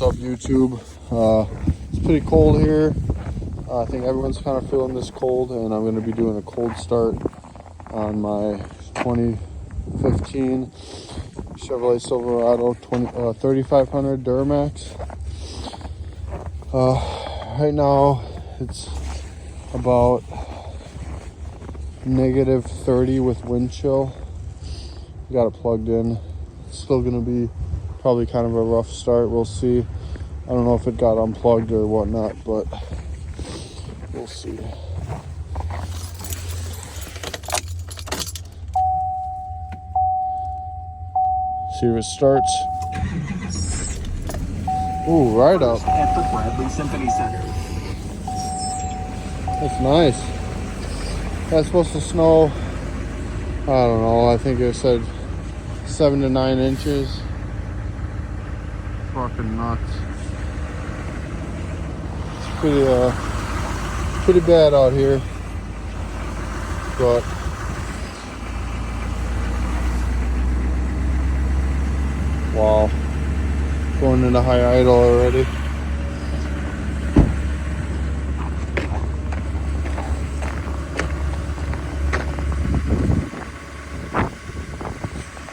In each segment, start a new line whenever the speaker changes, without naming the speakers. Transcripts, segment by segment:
What's up, YouTube? It's pretty cold here. I think everyone's kind of feeling this cold, and I'm going to be doing a cold start on my 2015 Chevrolet Silverado 3500 Duramax. Right now it's about -30 with wind chill. Got it plugged in. It's still going to be probably kind of a rough start. We'll see. I don't know if it got unplugged or whatnot, but we'll see. See if it starts. Ooh, right up.
At the Bradley Symphony Center.
That's nice. That's supposed to snow, I don't know, I think it said 7 to 9 inches. Fucking nuts. It's pretty bad out here. But wow. Going into high idle already.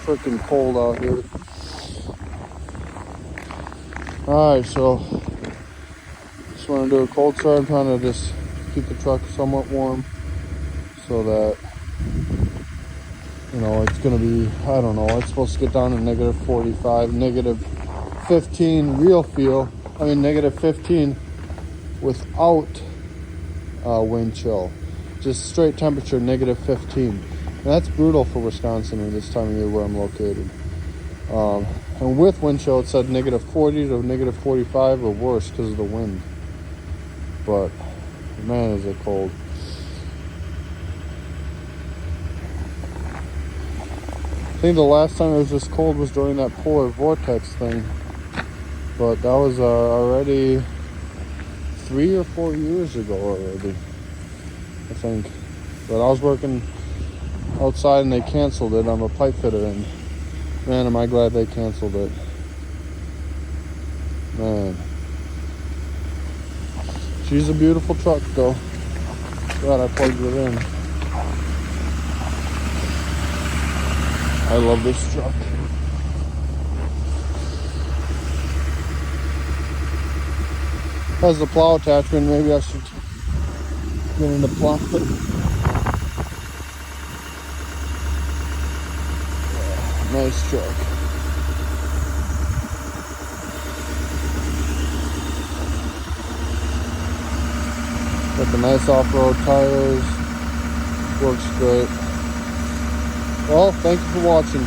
Freaking cold out here. Alright, so just want to do a cold start. I'm trying to just keep the truck somewhat warm so that, you know, it's going to be, I don't know, it's supposed to get down to -45, -15 real feel. I mean, -15 without wind chill. Just straight temperature, -15. And that's brutal for Wisconsin at this time of year where I'm located. And with wind chill, it said -40 to -45 or worse because of the wind. But man, is it cold. I think the last time it was this cold was during that polar vortex thing. But that was already 3 or 4 years ago already, I think. But I was working outside and they canceled it. I'm a pipe fitter, and man, am I glad they canceled it. Man. She's a beautiful truck though. Glad I plugged it in. I love this truck. Has the plow attachment. Maybe I should get into plow. Nice truck. Got the nice off-road tires. Works great. Well, thank you for watching.